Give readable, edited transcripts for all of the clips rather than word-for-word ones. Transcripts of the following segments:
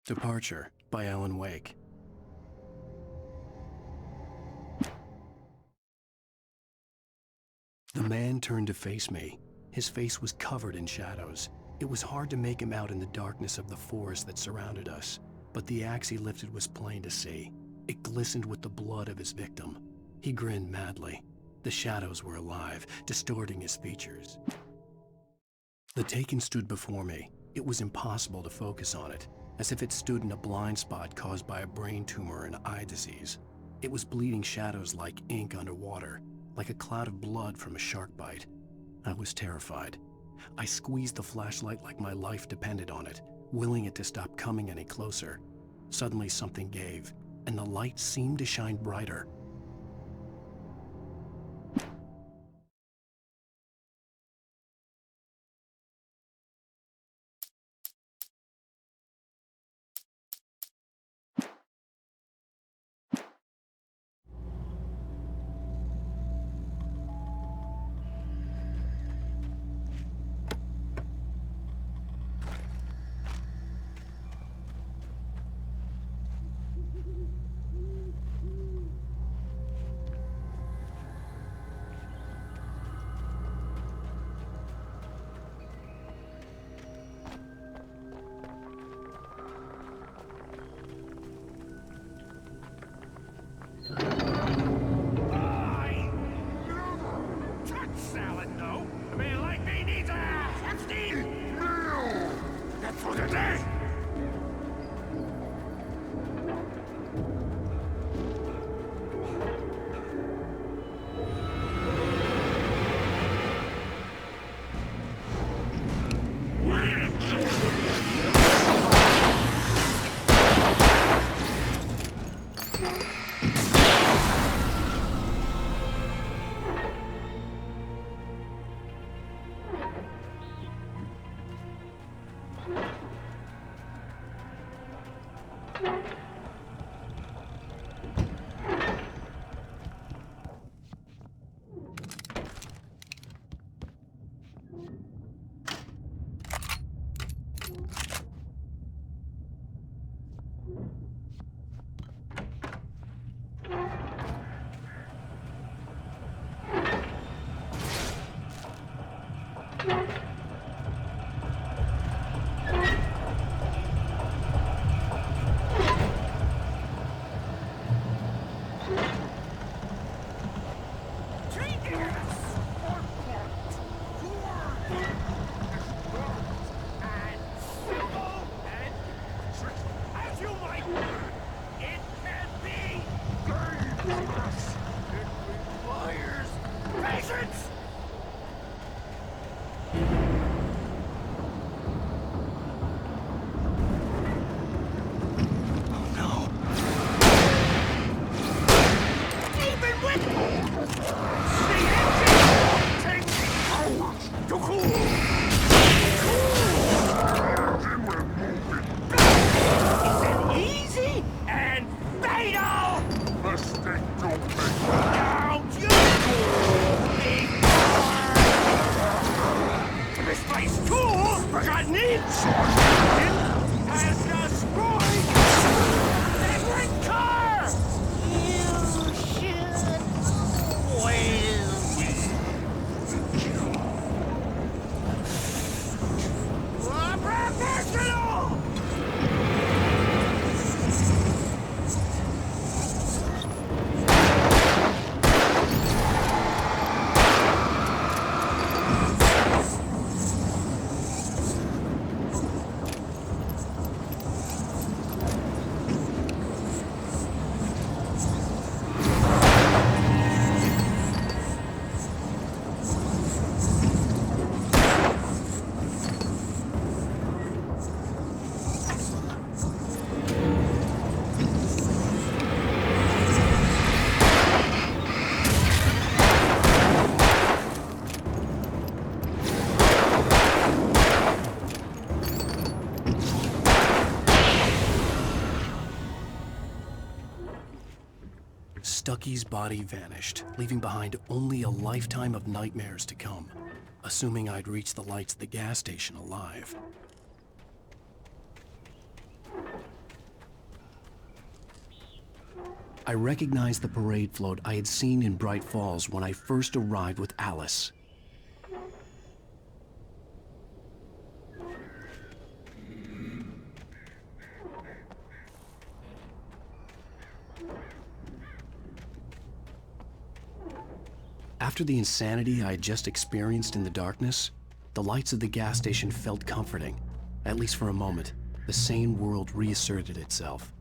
Departure by Allan Uэйk. The man turned to face me. His face was covered in shadows. It was hard to make him out in the darkness of the forest that surrounded us, but the axe he lifted was plain to see. It glistened with the blood of his victim. He grinned madly. The shadows were alive, distorting his features. The Taken stood before me. It was impossible to focus on it, as if it stood in a blind spot caused by a brain tumor and eye disease. It was bleeding shadows like ink underwater, like a cloud of blood from a shark bite. I was terrified. I squeezed the flashlight like my life depended on it, willing it to stop coming any closer. Suddenly something gave, and the light seemed to shine brighter. Stucky's body vanished, leaving behind only a lifetime of nightmares to come, assuming I'd reached the lights at the gas station alive. I recognized the parade float I had seen in Braight Fallz when I first arrived with Alice. After the insanity I had just experienced in the darkness, the lights of the gas station felt comforting. At least for a moment, the sane world reasserted itself.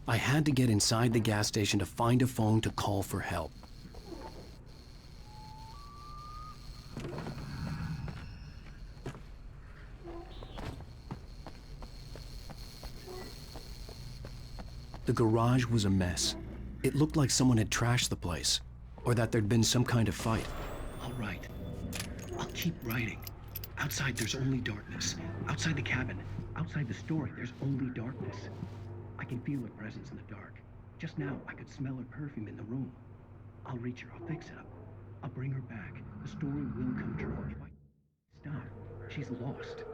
I had to get inside the gas station to find a phone to call for help. The garage was a mess. It looked like someone had trashed the place, or that there'd been some kind of fight. I'll write. I'll keep writing. Outside there's only darkness. Outside the cabin, outside the story, there's only darkness. I can feel her presence in the dark. Just now, I could smell her perfume in the room. I'll reach her, I'll fix it up. I'll bring her back. The story will come true. If I stop, she's lost.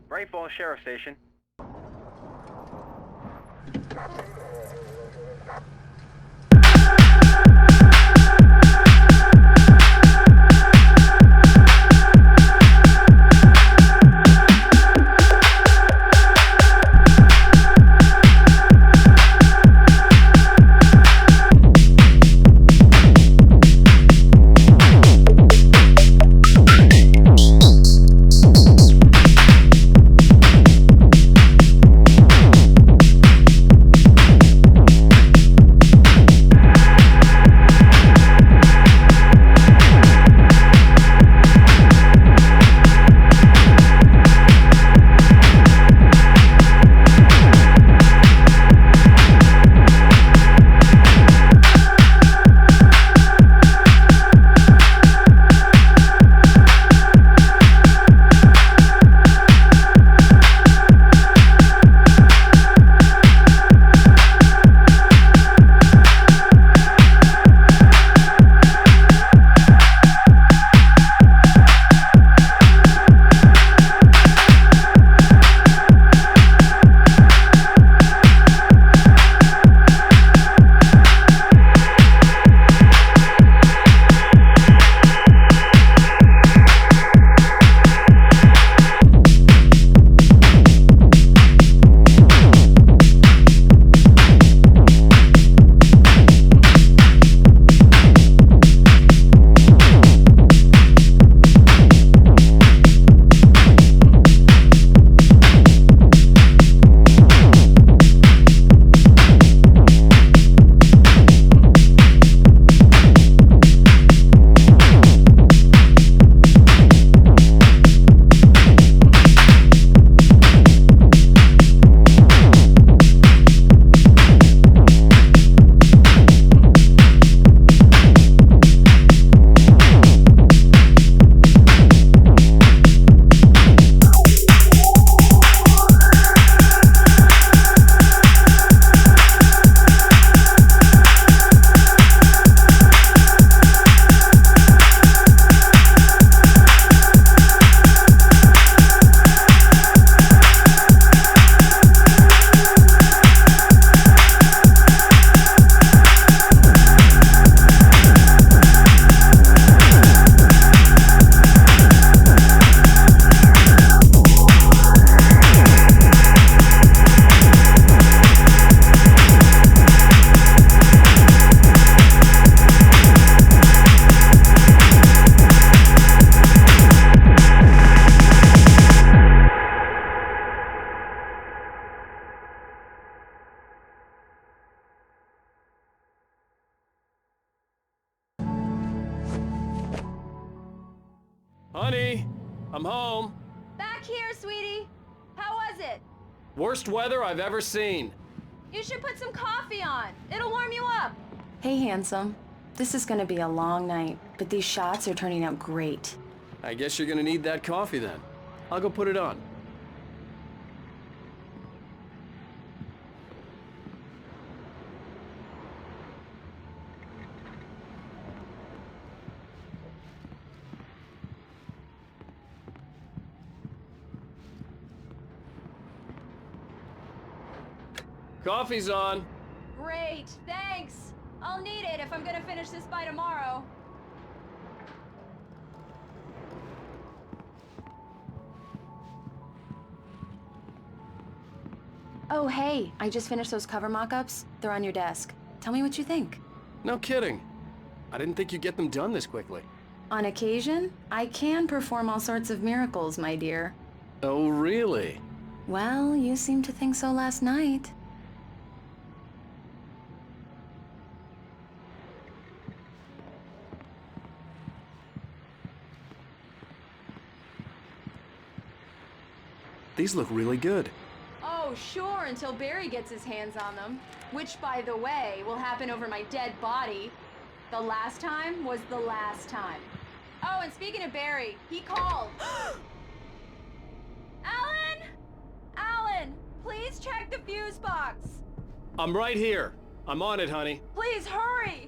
Braight Fallz Sheriff Station. Honey, I'm home. Back here, sweetie. How was it? Worst weather I've ever seen. You should put some coffee on. It'll warm you up. Hey, handsome. This is gonna be a long night, but these shots are turning out great. I guess you're gonna need that coffee then. I'll go put it on. Coffee's on. Great, thanks. I'll need it if I'm gonna finish this by tomorrow. Oh, hey, I just finished those cover mock-ups. They're on your desk. Tell me what you think. No kidding. I didn't think you'd get them done this quickly. On occasion, I can perform all sorts of miracles, my dear. Oh, really? Well, you seemed to think so last night. These look really good. Oh, sure, until Barry gets his hands on them. Which, by the way, will happen over my dead body. The last time was the last time. Oh, and speaking of Barry, he called. Alan! Alan, please check the fuse box. I'm right here. I'm on it, honey. Please hurry!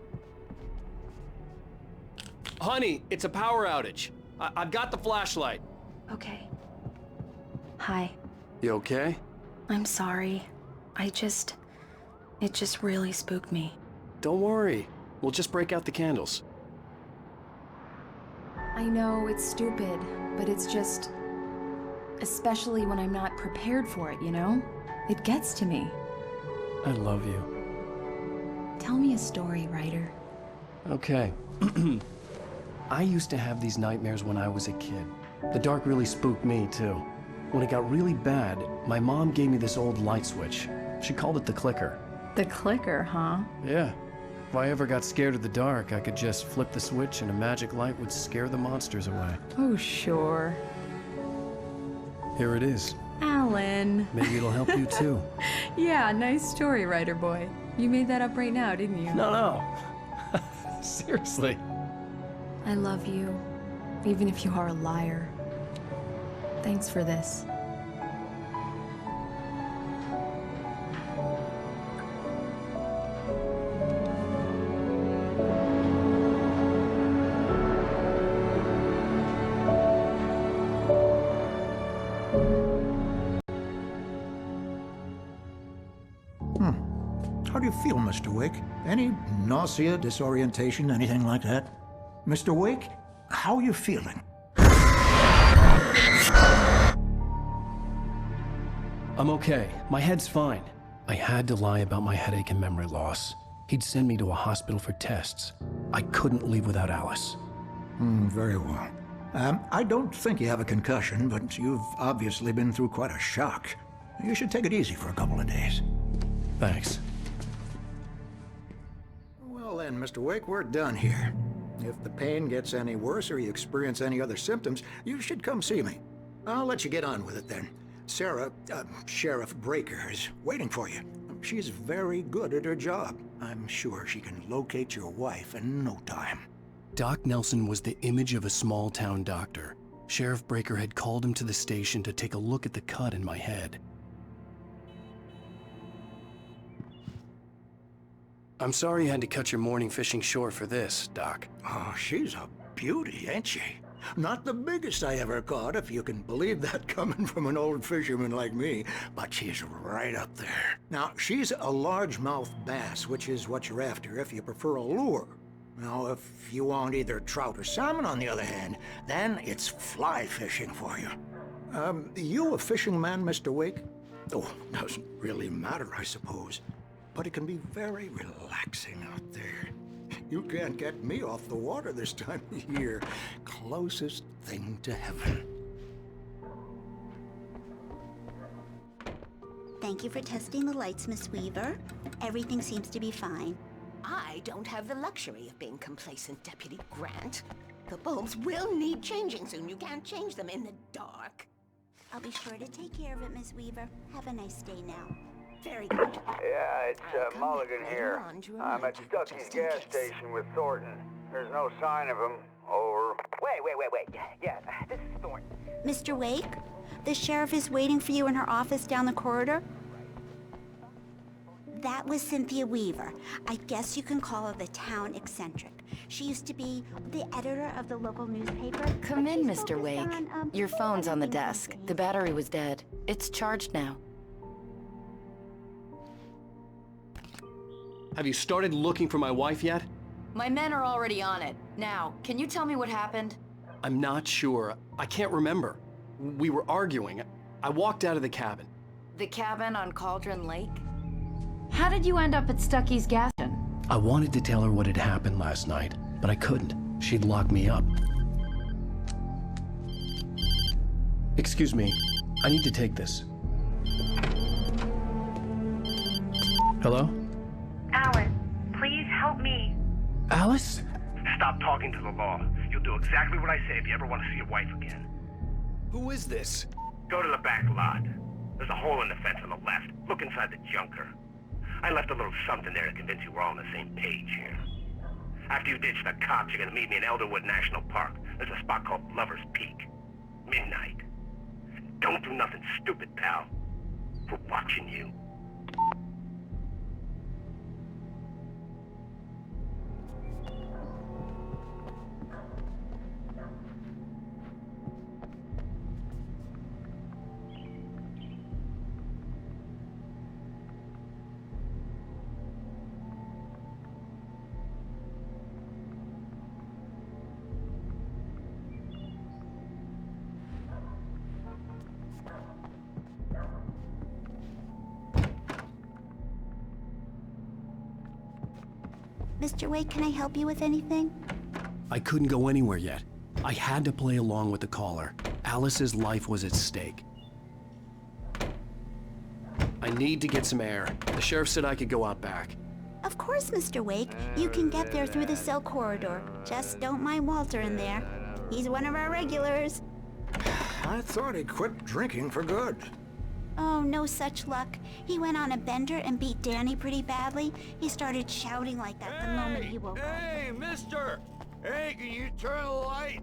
Honey, it's a power outage. I've got the flashlight. Okay. Hi. You okay? I'm sorry. It just really spooked me. Don't worry. We'll just break out the candles. I know it's stupid, but it's just... especially when I'm not prepared for it, you know? It gets to me. I love you. Tell me a story, writer. Okay. I used to have these nightmares when I was a kid. The dark really spooked me, too. When it got really bad, my mom gave me this old light switch. She called it the clicker. The clicker, huh? Yeah. If I ever got scared of the dark, I could just flip the switch and a magic light would scare the monsters away. Oh, sure. Here it is. Alan. Maybe it'll help you, too. Yeah, nice story, writer boy. You made that up right now, didn't you? No. Seriously. I love you, even if you are a liar. Thanks for this. How do you feel, Mr. Wake? Any nausea, disorientation, anything like that? Mr. Wake, how are you feeling? I'm okay. My head's fine. I had to lie about my headache and memory loss. He'd send me to a hospital for tests. I couldn't leave without Alice. Very well. I don't think you have a concussion, but you've obviously been through quite a shock. You should take it easy for a couple of days. Thanks. Well then, Mr. Wake, we're done here. If the pain gets any worse or you experience any other symptoms, you should come see me. I'll let you get on with it then. Sarah, Sheriff Breaker, is waiting for you. She's very good at her job. I'm sure she can locate your wife in no time. Doc Nelson was the image of a small-town doctor. Sheriff Breaker had called him to the station to take a look at the cut in my head. I'm sorry you had to cut your morning fishing short for this, Doc. Oh, she's a beauty, ain't she? Not the biggest I ever caught, if you can believe that coming from an old fisherman like me, but she's right up there. Now, she's a largemouth bass, which is what you're after if you prefer a lure. Now, if you want either trout or salmon, on the other hand, then it's fly fishing for you. You a fishing man, Mr. Wake? Oh, doesn't really matter, I suppose. But it can be very relaxing out there. You can't get me off the water this time of year. Closest thing to heaven. Thank you for testing the lights, Miss Weaver. Everything seems to be fine. I don't have the luxury of being complacent, Deputy Grant. The bulbs will need changing soon. You can't change them in the dark. I'll be sure to take care of it, Miss Weaver. Have a nice day now. Very good. Yeah, it's Mulligan here. I'm at Stuckey's gas station with Thornton. There's no sign of him. Over. Wait. Yeah, this is Thornton. Mr. Wake, the sheriff is waiting for you in her office down the corridor. That was Cynthia Weaver. I guess you can call her the town eccentric. She used to be the editor of the local newspaper. Come but in, she's Mr. Wake. focused on, Your phone's on the other desk. things. The battery was dead. It's charged now. Have you started looking for my wife yet? My men are already on it. Now, can you tell me what happened? I'm not sure. I can't remember. We were arguing. I walked out of the cabin. The cabin on Cauldron Lake? How did you end up at Stuckey's gas station? I wanted to tell her what had happened last night, but I couldn't. She'd locked me up. Excuse me. I need to take this. Hello? Alan, please help me. Alice? Stop talking to the law. You'll do exactly what I say if you ever want to see your wife again. Who is this? Go to the back lot. There's a hole in the fence on the left. Look inside the junker. I left a little something there to convince you we're all on the same page here. After you ditch the cops, you're gonna meet me in Elderwood National Park. There's a spot called Lover's Peak. Midnight. Don't do nothing stupid, pal. We're watching you. Mr. Wake, can I help you with anything? I couldn't go anywhere yet. I had to play along with the caller. Alice's life was at stake. I need to get some air. The sheriff said I could go out back. Of course, Mr. Wake. You can get there through the cell corridor. Just don't mind Walter in there. He's one of our regulars. I thought he quit drinking for good. Oh, no such luck. He went on a bender and beat Danny pretty badly. He started shouting like that the moment he woke up. Hey, mister! Hey, can you turn the light?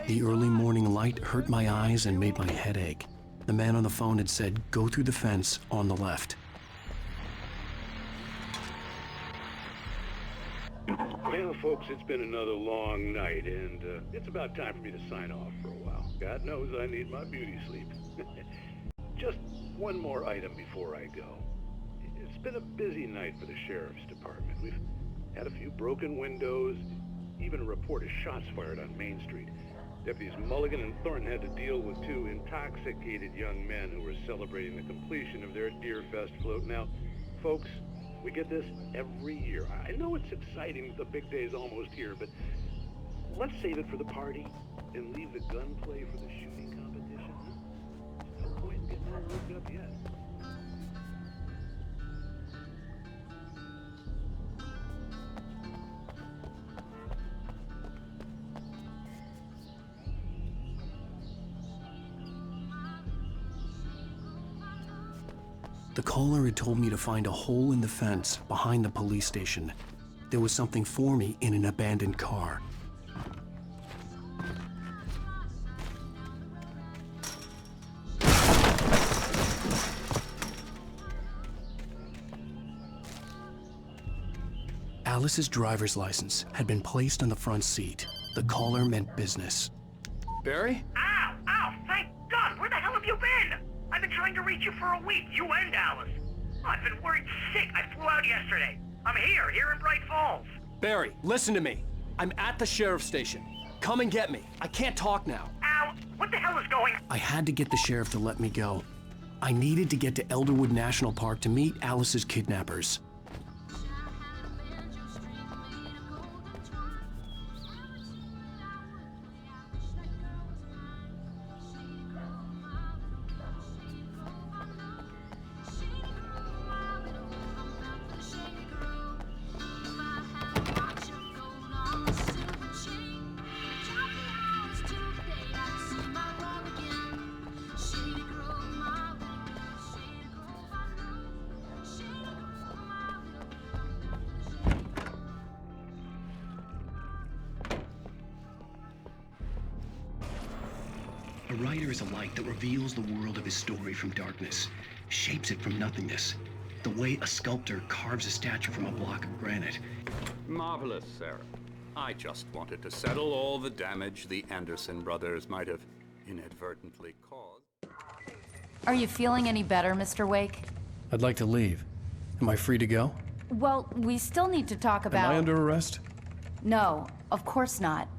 The early morning light hurt my eyes and made my head ache. The man on the phone had said, go through the fence on the left. Well, folks, it's been another long night, and it's about time for me to sign off for a while. God knows I need my beauty sleep. Just one more item before I go. It's been a busy night for the sheriff's department. We've had a few broken windows, even a report of shots fired on Main Street. Deputies Mulligan and Thornton had to deal with two intoxicated young men who were celebrating the completion of their Deerfest float. Now, folks, we get this every year. I know it's exciting, the big day's almost here, but let's save it for the party and leave the gunplay for the shooting competition. There's no point in getting all worked up yet. The caller had told me to find a hole in the fence behind the police station. There was something for me in an abandoned car. Alice's driver's license had been placed on the front seat. The caller meant business. Barry? Ow! Ow! Thank God! Where the hell have you been? I've been trying to reach you for a week, you and Alice. I've been worried sick. I flew out yesterday. I'm here in Braight Falls. Barry, listen to me. I'm at the sheriff's station. Come and get me. I can't talk now. Ow! What the hell is going on? I had to get the sheriff to let me go. I needed to get to Elderwood National Park to meet Alice's kidnappers. A writer is a light that reveals the world of his story from darkness, shapes it from nothingness. The way a sculptor carves a statue from a block of granite. Marvelous, Sarah. I just wanted to settle all the damage the Anderson brothers might have inadvertently caused. Are you feeling any better, Mr. Wake? I'd like to leave. Am I free to go? Well, we still need to talk about... Am I under arrest? No, of course not.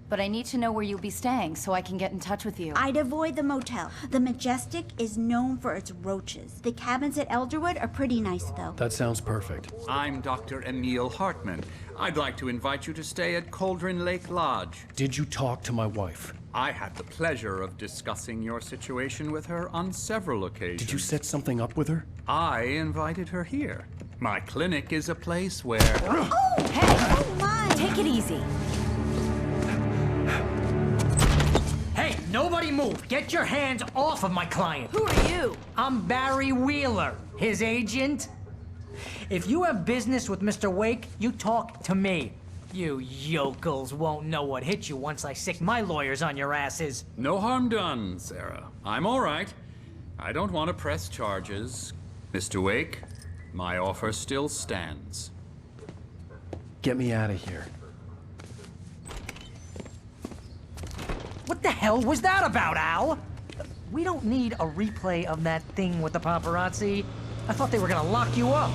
But I need to know where you'll be staying so I can get in touch with you. I'd avoid the motel. The Majestic is known for its roaches. The cabins at Elderwood are pretty nice, though. That sounds perfect. I'm Dr. Emil Hartman. I'd like to invite you to stay at Cauldron Lake Lodge. Did you talk to my wife? I had the pleasure of discussing your situation with her on several occasions. Did you set something up with her? I invited her here. My clinic is a place where... Oh! Hey! Oh, my! Take it easy. Hey, nobody move! Get your hands off of my client! Who are you? I'm Barry Wheeler, his agent. If you have business with Mr. Wake, you talk to me. You yokels won't know what hit you once I sick my lawyers on your asses. No harm done, Sarah. I'm all right. I don't want to press charges. Mr. Wake, my offer still stands. Get me out of here. What the hell was that about, Al? We don't need a replay of that thing with the paparazzi. I thought they were gonna lock you up.